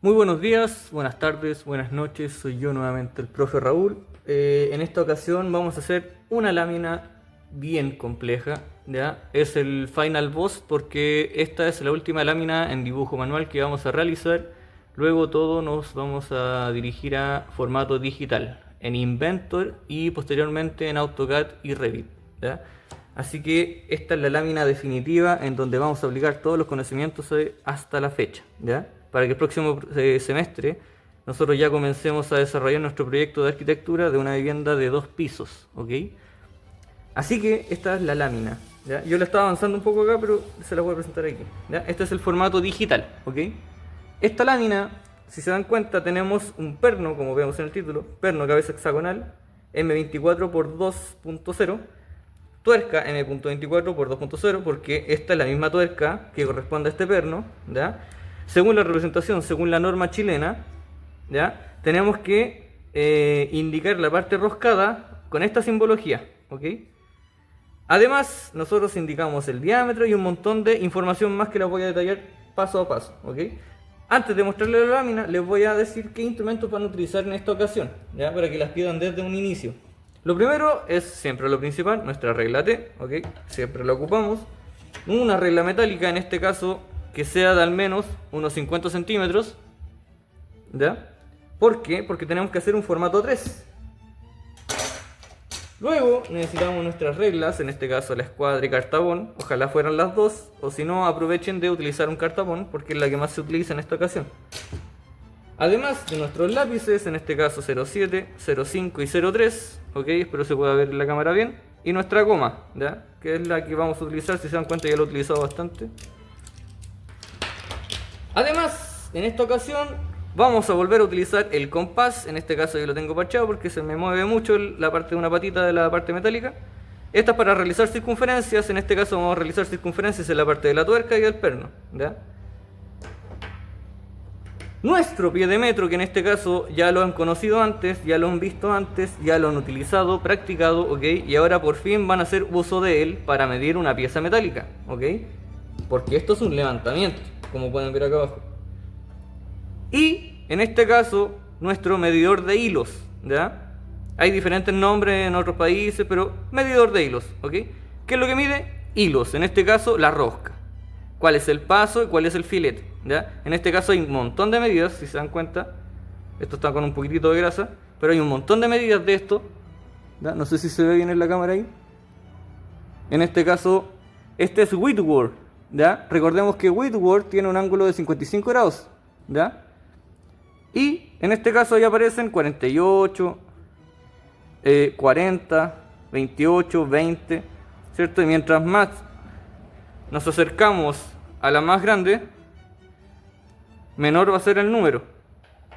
Muy buenos días, buenas tardes, buenas noches, soy yo nuevamente el profe Raúl. En esta ocasión vamos a hacer una lámina bien compleja, ¿ya? Es el final boss porque esta es la última lámina en dibujo manual que vamos a realizar. Luego todo nos vamos a dirigir a formato digital, en Inventor y posteriormente en AutoCAD y Revit, ¿ya? Así que esta es la lámina definitiva en donde vamos a aplicar todos los conocimientos hasta la fecha, ¿ya? Para que el próximo semestre nosotros ya comencemos a desarrollar nuestro proyecto de arquitectura de una vivienda de 2 pisos, ¿ok? Así que esta es la lámina, ¿ya? Yo la estaba avanzando un poco acá, pero se la voy a presentar aquí, ¿ya? Este es el formato digital, ¿ok? Esta lámina, si se dan cuenta, tenemos un perno, como vemos en el título, perno cabeza hexagonal, M24 por 2.0, tuerca M.24 por 2.0, porque esta es la misma tuerca que corresponde a este perno, ¿ya? Según la representación, según la norma chilena, ¿ya? Tenemos que indicar la parte roscada con esta simbología, ¿ok? Además, nosotros indicamos el diámetro y un montón de información más que la voy a detallar paso a paso, ¿ok? Antes de mostrarles la lámina, les voy a decir qué instrumentos van a utilizar en esta ocasión, ¿ya? Para que las pidan desde un inicio. Lo primero es siempre lo principal, nuestra regla T, ¿ok? Siempre la ocupamos. Una regla metálica, en este caso, que sea de al menos unos 50 centímetros, ¿ya? ¿Por qué? Porque tenemos que hacer un formato 3. Luego necesitamos nuestras reglas, en este caso la escuadra y cartabón, ojalá fueran las dos, o si no aprovechen de utilizar un cartabón porque es la que más se utiliza en esta ocasión. Además de nuestros lápices, en este caso 07, 05 y 03, ok, espero se pueda ver en la cámara bien, y nuestra goma, ¿ya? Que es la que vamos a utilizar, si se dan cuenta ya lo he utilizado bastante. Además, en esta ocasión vamos a volver a utilizar el compás. En este caso yo lo tengo parchado porque se me mueve mucho la parte de una patita de la parte metálica. Esta es para realizar circunferencias. En este caso vamos a realizar circunferencias en la parte de la tuerca y del perno, ¿ya? Nuestro pie de metro, que en este caso ya lo han conocido antes, ya lo han visto antes, ya lo han utilizado, practicado, ¿ok? Y ahora por fin van a hacer uso de él para medir una pieza metálica, ¿ok? Porque esto es un levantamiento, como pueden ver acá abajo. Y en este caso, nuestro medidor de hilos, ¿ya? Hay diferentes nombres en otros países, pero medidor de hilos, ¿ok? ¿Qué es lo que mide? Hilos, en este caso la rosca. ¿Cuál es el paso y cuál es el filete? ¿Ya? En este caso hay un montón de medidas, si se dan cuenta. Esto está con un poquitito de grasa, pero hay un montón de medidas de esto, ¿ya? No sé si se ve bien en la cámara ahí. En este caso, este es Whitworth, ¿ya? Recordemos que Whitworth tiene un ángulo de 55 grados, ¿ya? Y en este caso ya aparecen 48, 40, 28, 20, ¿cierto? Y mientras más nos acercamos a la más grande, menor va a ser el número.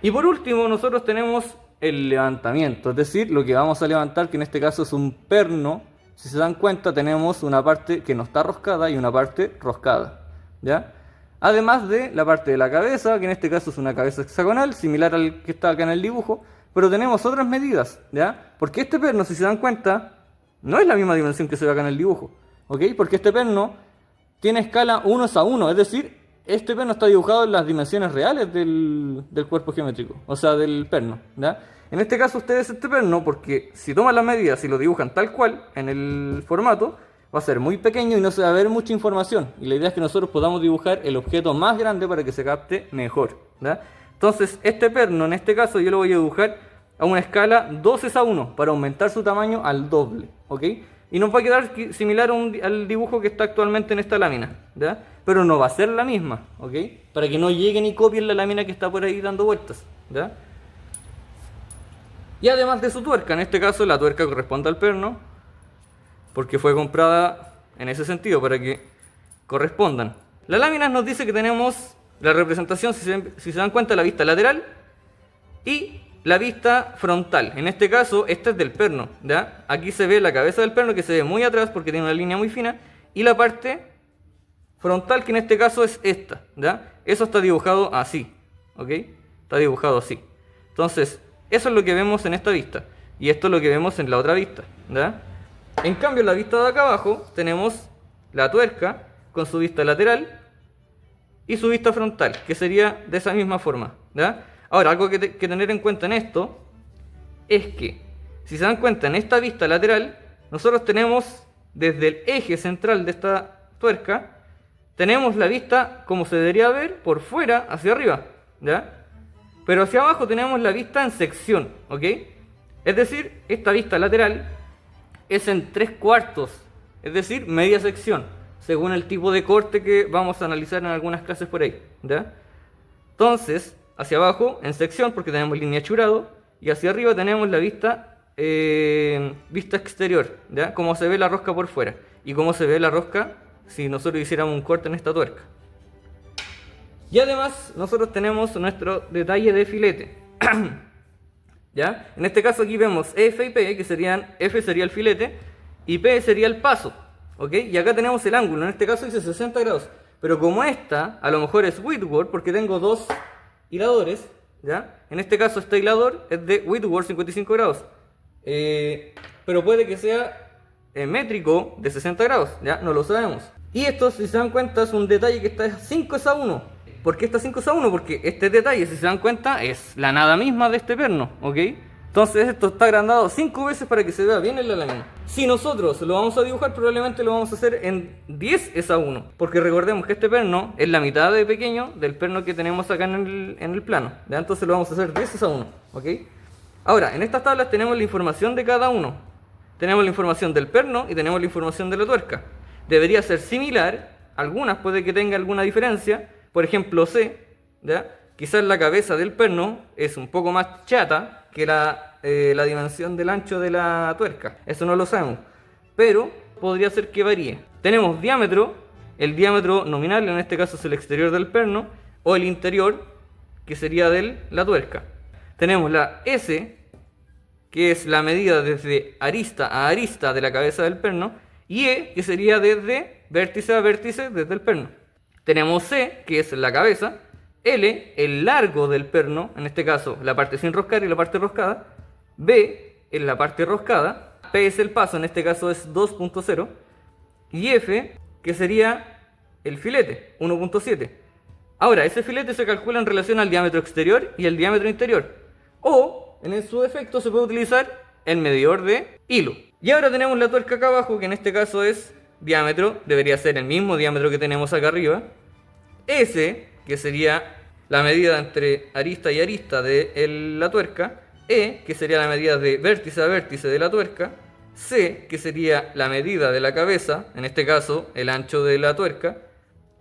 Y por último nosotros tenemos el levantamiento, es decir, lo que vamos a levantar, que en este caso es un perno. Si se dan cuenta, tenemos una parte que no está roscada y una parte roscada, ¿ya? Además de la parte de la cabeza, que en este caso es una cabeza hexagonal, similar al que está acá en el dibujo, pero tenemos otras medidas, ¿ya? Porque este perno, si se dan cuenta, no es la misma dimensión que se ve acá en el dibujo, ¿ok? Porque este perno tiene escala 1:1, es decir, este perno está dibujado en las dimensiones reales del cuerpo geométrico, o sea, del perno, ¿ya? En este caso ustedes este perno, porque si toman las medidas y lo dibujan tal cual en el formato, va a ser muy pequeño y no se va a ver mucha información. Y la idea es que nosotros podamos dibujar el objeto más grande para que se capte mejor, ¿ya? Entonces, este perno, en este caso, yo lo voy a dibujar a una escala 2:1 para aumentar su tamaño al doble, ¿ok? Y nos va a quedar similar al dibujo que está actualmente en esta lámina, ¿ya? Pero no va a ser la misma, ¿ok? Para que no lleguen y copien la lámina que está por ahí dando vueltas, ¿ya? Y además de su tuerca, en este caso la tuerca corresponde al perno, porque fue comprada en ese sentido, para que correspondan. La lámina nos dice que tenemos la representación, si se dan cuenta, la vista lateral y la vista frontal. En este caso, esta es del perno, ¿ya? Aquí se ve la cabeza del perno, que se ve muy atrás porque tiene una línea muy fina, y la parte frontal, que en este caso es esta, ¿ya? Eso está dibujado así, ¿ok? Está dibujado así. Entonces, eso es lo que vemos en esta vista, y esto es lo que vemos en la otra vista, ¿ya? En cambio, en la vista de acá abajo tenemos la tuerca con su vista lateral y su vista frontal, que sería de esa misma forma, ¿ya? Ahora, algo que tener en cuenta en esto es que, si se dan cuenta, en esta vista lateral, nosotros tenemos desde el eje central de esta tuerca, tenemos la vista como se debería ver por fuera hacia arriba, ¿ya? Pero hacia abajo tenemos la vista en sección, ¿ok? Es decir, esta vista lateral es en 3/4, es decir, media sección, según el tipo de corte que vamos a analizar en algunas clases por ahí, ¿ya? Entonces, hacia abajo en sección, porque tenemos línea churado, y hacia arriba tenemos la vista exterior, ¿ya? Cómo se ve la rosca por fuera, y cómo se ve la rosca si nosotros hiciéramos un corte en esta tuerca. Y además, nosotros tenemos nuestro detalle de filete. ¿Ya? En este caso aquí vemos F y P, que serían, F sería el filete y P sería el paso, ¿ok? Y acá tenemos el ángulo, en este caso dice 60 grados, pero como esta a lo mejor es Whitworth, porque tengo dos hiladores, ¿ya? En este caso este hilador es de Whitworth 55 grados, pero puede que sea métrico de 60 grados, ¿ya? No lo sabemos. Y esto, si se dan cuenta, es un detalle que está 5:1. ¿Por qué está 5:1? Porque este detalle, si se dan cuenta, es la nada misma de este perno, ¿ok? Entonces esto está agrandado 5 veces para que se vea bien en la lámina. Si nosotros lo vamos a dibujar, probablemente lo vamos a hacer en 10:1. Porque recordemos que este perno es la mitad de pequeño del perno que tenemos acá en el plano, ¿ya? Entonces lo vamos a hacer 10:1, ¿ok? Ahora, en estas tablas tenemos la información de cada uno. Tenemos la información del perno y tenemos la información de la tuerca. Debería ser similar, algunas puede que tenga alguna diferencia. Por ejemplo, C, ¿ya? Quizás la cabeza del perno es un poco más chata que la dimensión del ancho de la tuerca. Eso no lo sabemos, pero podría ser que varíe. Tenemos diámetro, el diámetro nominal, en este caso es el exterior del perno, o el interior, que sería de la tuerca. Tenemos la S, que es la medida desde arista a arista de la cabeza del perno, y E, que sería desde vértice a vértice desde el perno. Tenemos C, que es la cabeza, L, el largo del perno, en este caso la parte sin roscar y la parte roscada, B es la parte roscada, P es el paso, en este caso es 2.0, y F, que sería el filete, 1.7. Ahora, ese filete se calcula en relación al diámetro exterior y el diámetro interior, o en su defecto se puede utilizar el medidor de hilo. Y ahora tenemos la tuerca acá abajo, que en este caso es diámetro, debería ser el mismo diámetro que tenemos acá arriba. S, que sería la medida entre arista y arista de la tuerca. E, que sería la medida de vértice a vértice de la tuerca. C, que sería la medida de la cabeza, en este caso el ancho de la tuerca.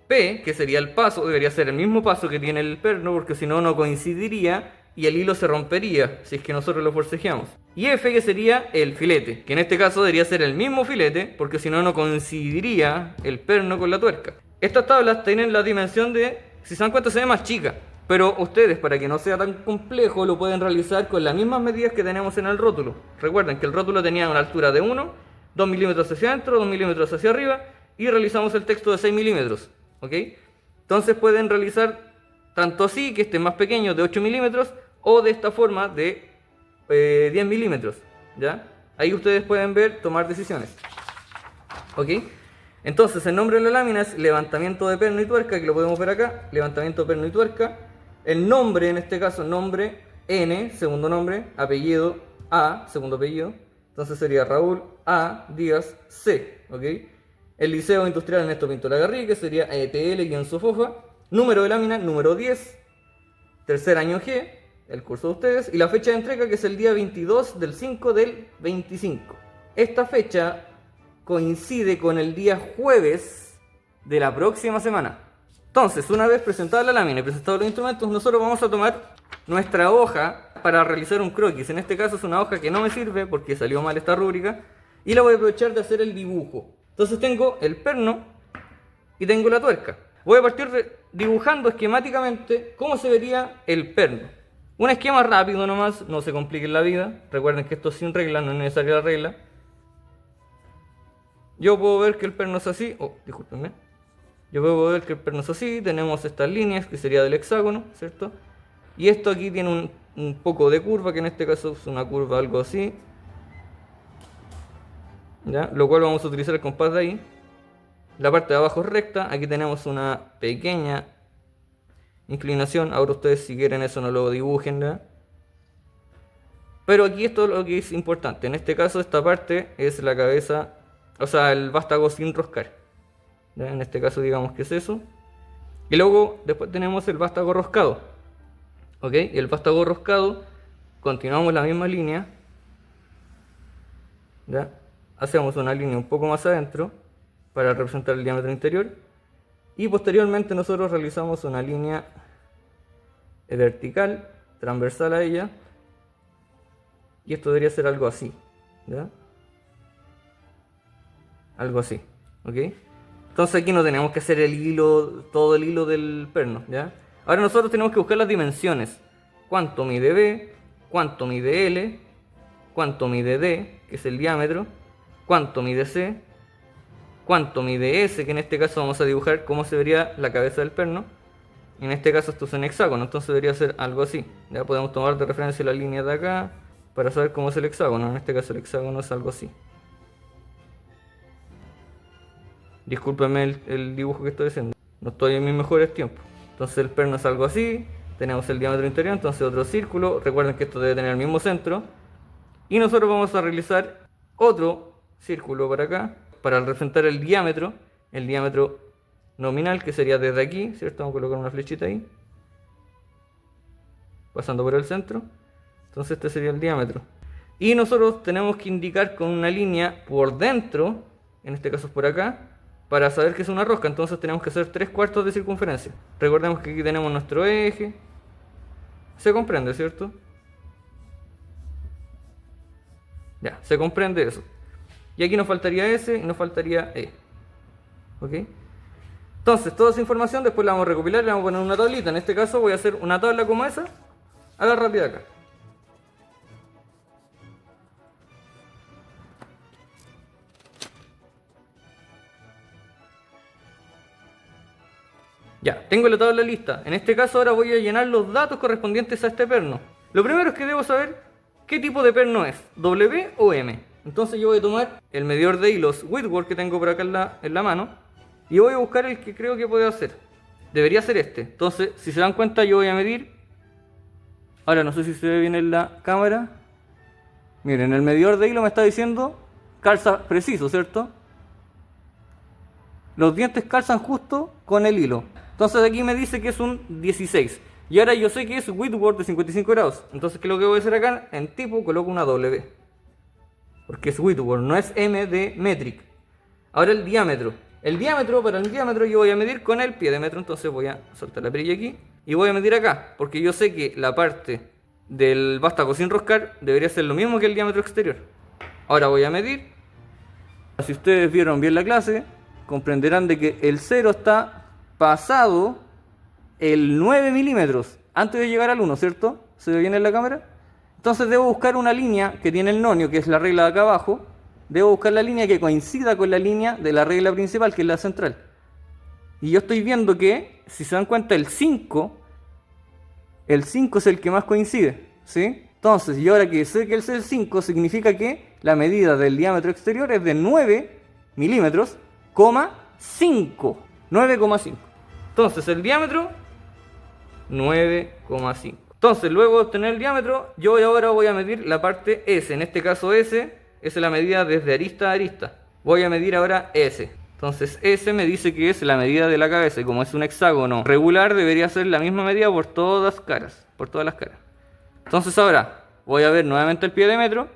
P, que sería el paso, debería ser el mismo paso que tiene el perno, porque si no, no coincidiría y el hilo se rompería si es que nosotros lo forcejeamos. Y F, que sería el filete, que en este caso debería ser el mismo filete, porque si no, no coincidiría el perno con la tuerca. Estas tablas tienen la dimensión de, si se dan cuenta, se ve más chica, pero ustedes, para que no sea tan complejo, lo pueden realizar con las mismas medidas que tenemos en el rótulo. Recuerden que el rótulo tenía una altura de 1, 2 milímetros hacia adentro, 2 milímetros hacia arriba, y realizamos el texto de 6 milímetros, ¿ok? Entonces pueden realizar tanto así, que esté más pequeño, de 8 milímetros, o de esta forma de 10 milímetros, ¿ya? Ahí ustedes pueden ver, tomar decisiones, ¿ok? Entonces el nombre de la lámina es levantamiento de perno y tuerca, que lo podemos ver acá, levantamiento de perno y tuerca. El nombre, en este caso, nombre N, segundo nombre, apellido A, segundo apellido. Entonces sería Raúl A. Díaz C, ¿ok? El Liceo Industrial Ernesto Pinto Lagarrigue, que sería ETL-Sofofa. Número de lámina, número 10. Tercer año G, el curso de ustedes. Y la fecha de entrega, que es el día 22 del 5 del 25. Esta fecha coincide con el día jueves de la próxima semana. Entonces, una vez presentada la lámina y presentados los instrumentos, nosotros vamos a tomar nuestra hoja para realizar un croquis. En este caso es una hoja que no me sirve porque salió mal esta rúbrica, y la voy a aprovechar de hacer el dibujo. Entonces tengo el perno y tengo la tuerca. Voy a partir dibujando esquemáticamente cómo se vería el perno. Un esquema rápido nomás, no se compliquen la vida. Recuerden que esto es sin regla, no es necesaria la regla. Yo puedo ver que el perno es así. Discúlpenme. Yo puedo ver que el perno es así. Tenemos estas líneas, que sería del hexágono, ¿cierto? Y esto aquí tiene un poco de curva, que en este caso es una curva algo así, ¿ya? Lo cual vamos a utilizar el compás de ahí. La parte de abajo es recta. Aquí tenemos una pequeña inclinación. Ahora ustedes si quieren eso no lo dibujen, ¿ya? Pero aquí esto es lo que es importante. En este caso esta parte es la cabeza, o sea, el vástago sin roscar, ¿ya? En este caso digamos que es eso. Y luego después tenemos el vástago roscado. ¿Ok? Y el vástago roscado, continuamos la misma línea, ¿ya? Hacemos una línea un poco más adentro para representar el diámetro interior. Y posteriormente nosotros realizamos una línea vertical, transversal a ella. Y esto debería ser algo así, ¿ya? Algo así, ¿ok? Entonces aquí no tenemos que hacer el hilo, todo el hilo del perno, ¿ya? Ahora nosotros tenemos que buscar las dimensiones. Cuánto mide B, cuánto mide L, cuánto mide D, que es el diámetro, cuánto mide C, cuánto mide S, que en este caso vamos a dibujar cómo se vería la cabeza del perno. En este caso esto es un hexágono, entonces debería ser algo así. Ya podemos tomar de referencia la línea de acá para saber cómo es el hexágono. En este caso el hexágono es algo así. Discúlpenme el dibujo que estoy haciendo, no estoy en mis mejores tiempos. Entonces el perno es algo así. Tenemos el diámetro interior, entonces otro círculo. Recuerden que esto debe tener el mismo centro. Y nosotros vamos a realizar otro círculo para acá, para representar el diámetro nominal, que sería desde aquí, ¿cierto? Vamos a colocar una flechita ahí, pasando por el centro. Entonces este sería el diámetro. Y nosotros tenemos que indicar con una línea por dentro, en este caso es por acá, para saber que es una rosca. Entonces tenemos que hacer 3/4 de circunferencia. Recordemos que aquí tenemos nuestro eje. Se comprende, ¿cierto? Ya, se comprende eso. Y aquí nos faltaría S y nos faltaría E. ¿Ok? Entonces, toda esa información después la vamos a recopilar y la vamos a poner en una tablita. En este caso voy a hacer una tabla como esa. Haga rápida acá. Ya, tengo la tabla lista. En este caso ahora voy a llenar los datos correspondientes a este perno. Lo primero es que debo saber qué tipo de perno es, W o M. Entonces yo voy a tomar el medidor de hilos Whitworth que tengo por acá en la mano y voy a buscar el que creo que puede hacer. Debería ser este. Entonces, si se dan cuenta, yo voy a medir. Ahora no sé si se ve bien en la cámara. Miren, el medidor de hilo me está diciendo calza preciso, ¿cierto? Los dientes calzan justo con el hilo. Entonces aquí me dice que es un 16. Y ahora yo sé que es Whitworth de 55 grados. Entonces, ¿qué es lo que voy a hacer acá? En tipo coloco una W. Porque es Whitworth, no es M de metric. Ahora el diámetro. Para el diámetro yo voy a medir con el pie de metro. Entonces voy a soltar la perilla aquí. Y voy a medir acá. Porque yo sé que la parte del vástago sin roscar debería ser lo mismo que el diámetro exterior. Ahora voy a medir. Si ustedes vieron bien la clase, comprenderán de que el 0 está pasado el 9 milímetros antes de llegar al 1, ¿cierto? ¿Se ve bien en la cámara? Entonces debo buscar una línea que tiene el nonio, que es la regla de acá abajo. Debo buscar la línea que coincida con la línea de la regla principal, que es la central. Y yo estoy viendo que, si se dan cuenta, el 5 es el que más coincide, ¿sí? Entonces, y ahora que sé que es el 5, significa que la medida del diámetro exterior es de 9 milímetros, 5. 9,5. Entonces, el diámetro, 9,5. Entonces, luego de obtener el diámetro, yo ahora voy a medir la parte S. En este caso, S es la medida desde arista a arista. Voy a medir ahora S. Entonces, S me dice que es la medida de la cabeza. Y como es un hexágono regular, debería ser la misma medida por todas las caras. Entonces, ahora voy a ver nuevamente el pie de metro.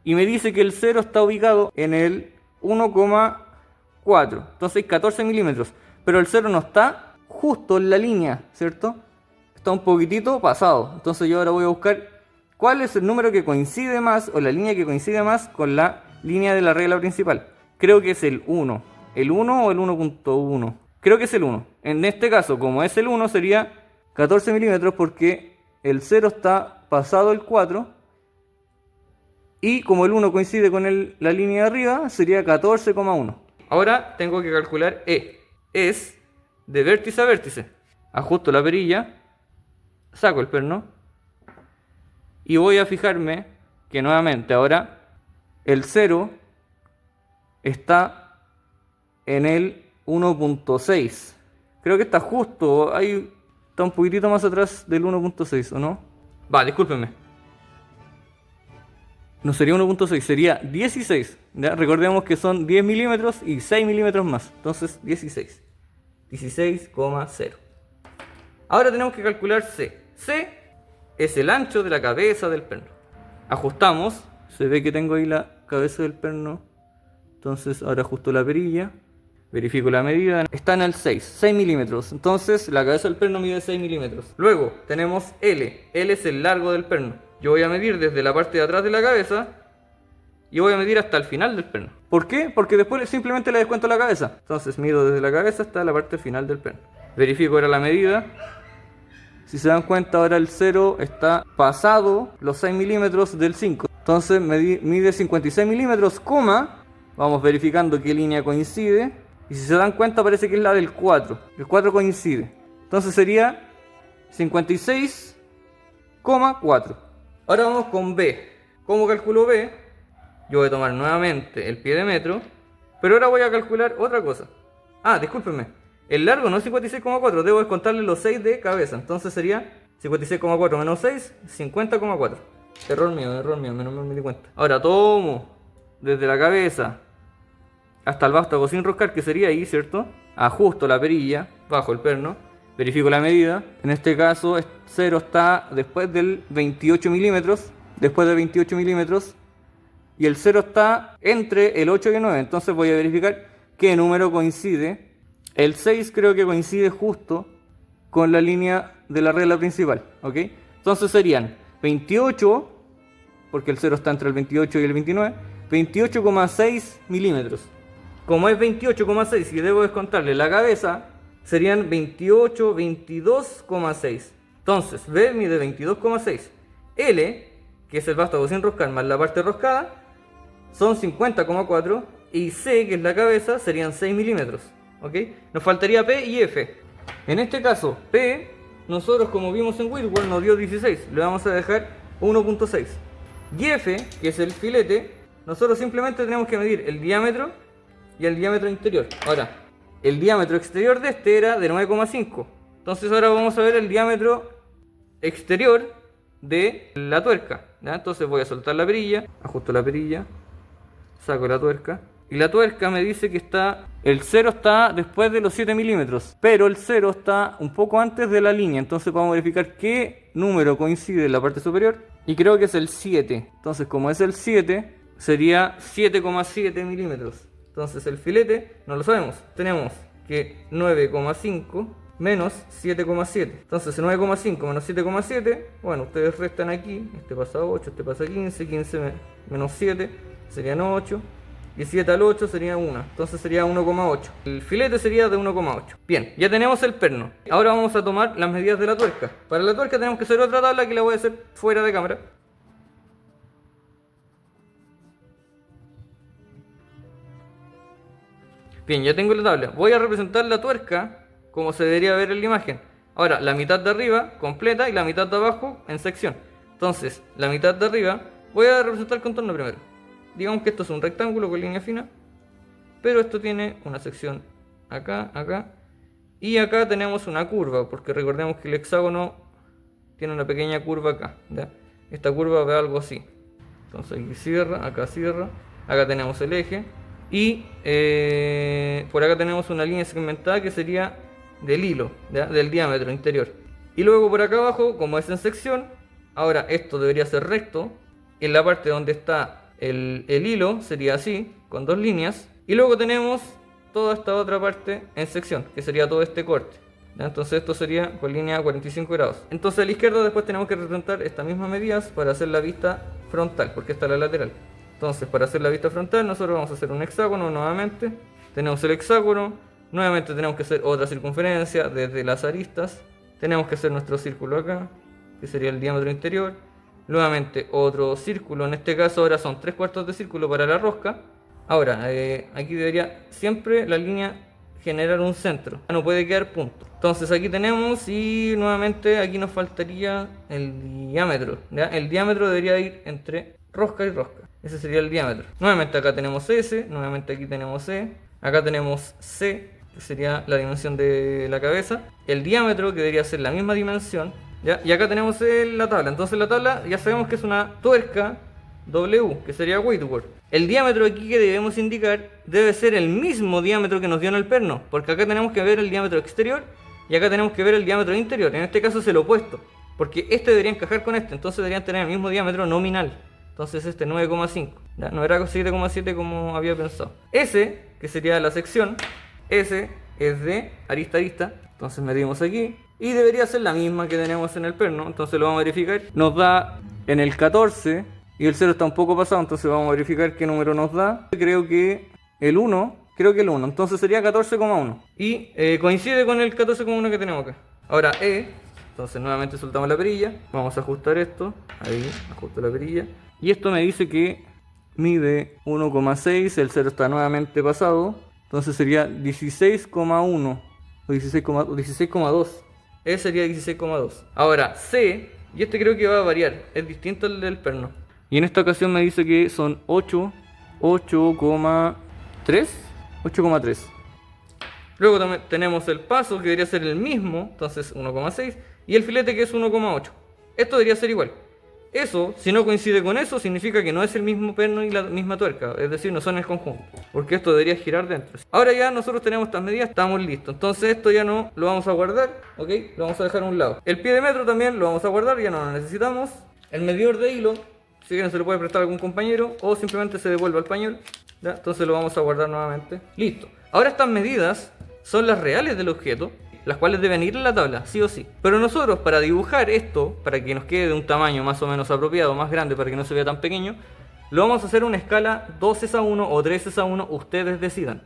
Y me dice que el 0 está ubicado en el 1,4. Entonces, hay 14 milímetros. Pero el 0 no está justo en la línea, ¿cierto? Está un poquitito pasado. Entonces yo ahora voy a buscar cuál es el número que coincide más, o la línea que coincide más con la línea de la regla principal. Creo que es el 1. ¿El 1 o el 1,1? Creo que es el 1. En este caso, como es el 1, sería 14 milímetros porque el 0 está pasado el 4. Y como el 1 coincide con la línea de arriba, sería 14,1. Ahora tengo que calcular E. Es de vértice a vértice. Ajusto la perilla, saco el perno y voy a fijarme que nuevamente ahora el 0 está en el 1,6. Creo que está justo. Hay está un poquitito más atrás del 1.6, ¿o no? Va, discúlpenme. No sería 1.6, sería 16. ¿Ya? Recordemos que son 10 milímetros y 6 milímetros más. Entonces 16. 16,0. Ahora tenemos que calcular C. C es el ancho de la cabeza del perno. Ajustamos. Se ve que tengo ahí la cabeza del perno. Entonces ahora ajusto la perilla. Verifico la medida. Está en el 6 milímetros. Entonces la cabeza del perno mide 6 milímetros. Luego tenemos L. L es el largo del perno. Yo voy a medir desde la parte de atrás de la cabeza y voy a medir hasta el final del perno. ¿Por qué? Porque después simplemente le descuento la cabeza. Entonces mido desde la cabeza hasta la parte final del perno. Verifico ahora la medida. Si se dan cuenta, ahora el 0 está pasado los 6 milímetros del 5. Entonces mide 56 milímetros, vamos verificando qué línea coincide. Y si se dan cuenta, parece que es la del 4. El 4 coincide. Entonces sería 56,4. Ahora vamos con B. ¿Cómo calculo B? Yo voy a tomar nuevamente el pie de metro, pero ahora voy a calcular otra cosa. Ah, discúlpenme. El largo no es 56,4, debo descontarle los 6 de cabeza. Entonces sería 56,4 menos 6, 50,4. Error mío, menos mal me di cuenta. Ahora tomo desde la cabeza hasta el vástago sin roscar, que sería ahí, ¿cierto? Ajusto la perilla bajo el perno. Verifico la medida. En este caso, 0 está después del 28 milímetros. Después de 28 milímetros. Y el 0 está entre el 8 y el 9. Entonces voy a verificar qué número coincide. El 6 creo que coincide justo con la línea de la regla principal. ¿Ok? Entonces serían 28, porque el 0 está entre el 28 y el 29. 28,6 milímetros. Como es 28,6 y debo descontarle la cabeza, serían 22,6. Entonces, B mide 22,6. L, que es el vástago sin roscar más la parte roscada, son 50,4. Y C, que es la cabeza, serían 6 milímetros. ¿Ok? Nos faltaría P y F. En este caso, P, nosotros como vimos en Whitworth, nos dio 16. Le vamos a dejar 1.6. Y F, que es el filete, nosotros simplemente tenemos que medir el diámetro y el diámetro interior. Ahora, el diámetro exterior de este era de 9,5. Entonces ahora vamos a ver el diámetro exterior de la tuerca. ¿Ya? Entonces voy a soltar la perilla, ajusto la perilla, saco la tuerca. Y la tuerca me dice que el 0 está después de los 7 milímetros. Pero el 0 está un poco antes de la línea. Entonces vamos a verificar qué número coincide en la parte superior. Y creo que es el 7. Entonces como es el 7, sería 7,7 milímetros. Entonces el filete no lo sabemos. Tenemos que 9,5 menos 7,7. Entonces 9,5 menos 7,7. Bueno, ustedes restan aquí. Este pasa 8, este pasa 15. 15 menos 7 serían 8. Y 7 al 8 sería 1. Entonces sería 1,8. El filete sería de 1,8. Bien, ya tenemos el perno. Ahora vamos a tomar las medidas de la tuerca. Para la tuerca tenemos que hacer otra tabla que la voy a hacer fuera de cámara. Bien, ya tengo la tabla. Voy a representar la tuerca como se debería ver en la imagen. Ahora, la mitad de arriba completa y la mitad de abajo en sección. Entonces, la mitad de arriba voy a representar el contorno primero. Digamos que esto es un rectángulo con línea fina, pero esto tiene una sección acá, acá. Y acá tenemos una curva, porque recordemos que el hexágono tiene una pequeña curva acá. ¿Ya? Esta curva ve algo así. Entonces aquí cierra, acá cierra. Acá tenemos el eje. Y por acá tenemos una línea segmentada que sería del hilo, ¿ya? Del diámetro interior. Y luego por acá abajo, como es en sección, ahora esto debería ser recto. En la parte donde está el hilo sería así, con dos líneas. Y luego tenemos toda esta otra parte en sección, que sería todo este corte. ¿Ya? Entonces esto sería con línea a 45 grados. Entonces a la izquierda después tenemos que representar estas mismas medidas para hacer la vista frontal, porque esta es la lateral. Entonces para hacer la vista frontal nosotros vamos a hacer un hexágono nuevamente. Tenemos el hexágono, nuevamente tenemos que hacer otra circunferencia desde las aristas. Tenemos que hacer nuestro círculo acá, que sería el diámetro interior. Nuevamente otro círculo, en este caso ahora son 3/4 de círculo para la rosca. Ahora, aquí debería siempre la línea generar un centro, no puede quedar punto. Entonces aquí tenemos y nuevamente aquí nos faltaría el diámetro, ¿ya? El diámetro debería ir entre rosca y rosca, ese sería el diámetro. Nuevamente acá tenemos S, nuevamente aquí tenemos E, acá tenemos C que sería la dimensión de la cabeza, el diámetro, que debería ser la misma dimensión, ¿ya? Y acá tenemos la tabla. Entonces la tabla ya sabemos que es una tuerca W, que sería weightwork. El diámetro aquí que debemos indicar debe ser el mismo diámetro que nos dio en el perno, porque acá tenemos que ver el diámetro exterior y acá tenemos que ver el diámetro interior. En este caso es el opuesto, porque este debería encajar con este, entonces deberían tener el mismo diámetro nominal. Entonces este 9,5, no era 7,7 como había pensado. S, que sería la sección, S es de arista a arista, entonces medimos aquí y debería ser la misma que tenemos en el perno, entonces lo vamos a verificar. Nos da en el 14 y el 0 está un poco pasado, entonces vamos a verificar qué número nos da. Creo que el 1, entonces sería 14,1 y coincide con el 14,1 que tenemos acá. Ahora entonces nuevamente soltamos la perilla, vamos a ajustar esto, ahí, ajusto la perilla. Y esto me dice que mide 1,6, el 0 está nuevamente pasado, entonces sería 16,1 o 16,2. E sería 16,2. Ahora C, y este creo que va a variar, es distinto al del perno. Y en esta ocasión me dice que son 8,3. Luego también tenemos el paso, que debería ser el mismo, entonces 1,6. Y el filete, que es 1,8. Esto debería ser igual. Eso, si no coincide con eso, significa que no es el mismo perno y la misma tuerca, es decir, no son el conjunto, porque esto debería girar dentro. Ahora ya nosotros tenemos estas medidas, estamos listos. Entonces esto ya no lo vamos a guardar, ¿ok? Lo vamos a dejar a un lado. El pie de metro también lo vamos a guardar, ya no lo necesitamos. El medidor de hilo, si quieren se lo puede prestar a algún compañero o simplemente se devuelve al pañol, ¿ya? Entonces lo vamos a guardar nuevamente. Listo. Ahora estas medidas son las reales del objeto, las cuales deben ir en la tabla, sí o sí. Pero nosotros, para dibujar esto, para que nos quede de un tamaño más o menos apropiado, más grande, para que no se vea tan pequeño, lo vamos a hacer en una escala 2:1 o 3:1, ustedes decidan.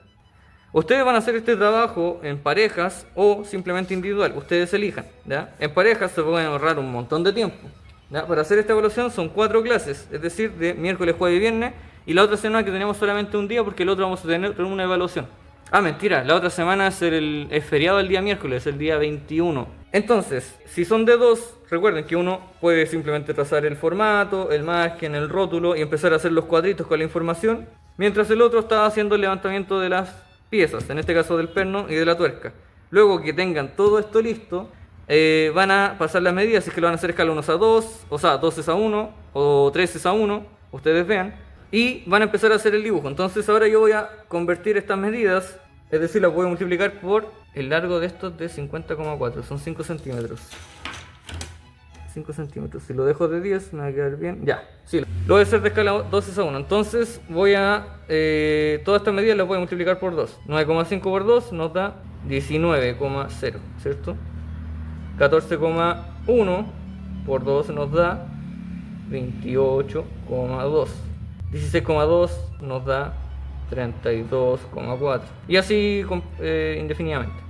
Ustedes van a hacer este trabajo en parejas o simplemente individual, ustedes elijan, ¿ya? En parejas se pueden ahorrar un montón de tiempo, ¿ya? Para hacer esta evaluación son 4 clases, es decir, de miércoles, jueves y viernes, y la otra semana que tenemos solamente un día porque el otro vamos a tener una evaluación. Ah, mentira, la otra semana es feriado el día miércoles, el día 21. Entonces, si son de 2, recuerden que uno puede simplemente trazar el formato, el margen, el rótulo y empezar a hacer los cuadritos con la información, mientras el otro está haciendo el levantamiento de las piezas, en este caso del perno y de la tuerca. Luego que tengan todo esto listo, van a pasar las medidas, si es que lo van a hacer escala 1:2, o sea, 2:1 o 3:1, ustedes vean. Y van a empezar a hacer el dibujo. Entonces ahora yo voy a convertir estas medidas, es decir, las voy a multiplicar por el largo de estos de 50,4, son 5 centímetros. 5 centímetros, si lo dejo de 10 me va a quedar bien. Ya, sí, lo voy a hacer de escala 2:1. Entonces voy a, todas estas medidas las voy a multiplicar por 2. 9,5 por 2 nos da 19,0, ¿cierto? 14,1 por 2 nos da 28,2. 16,2 nos da 32,4 y así indefinidamente.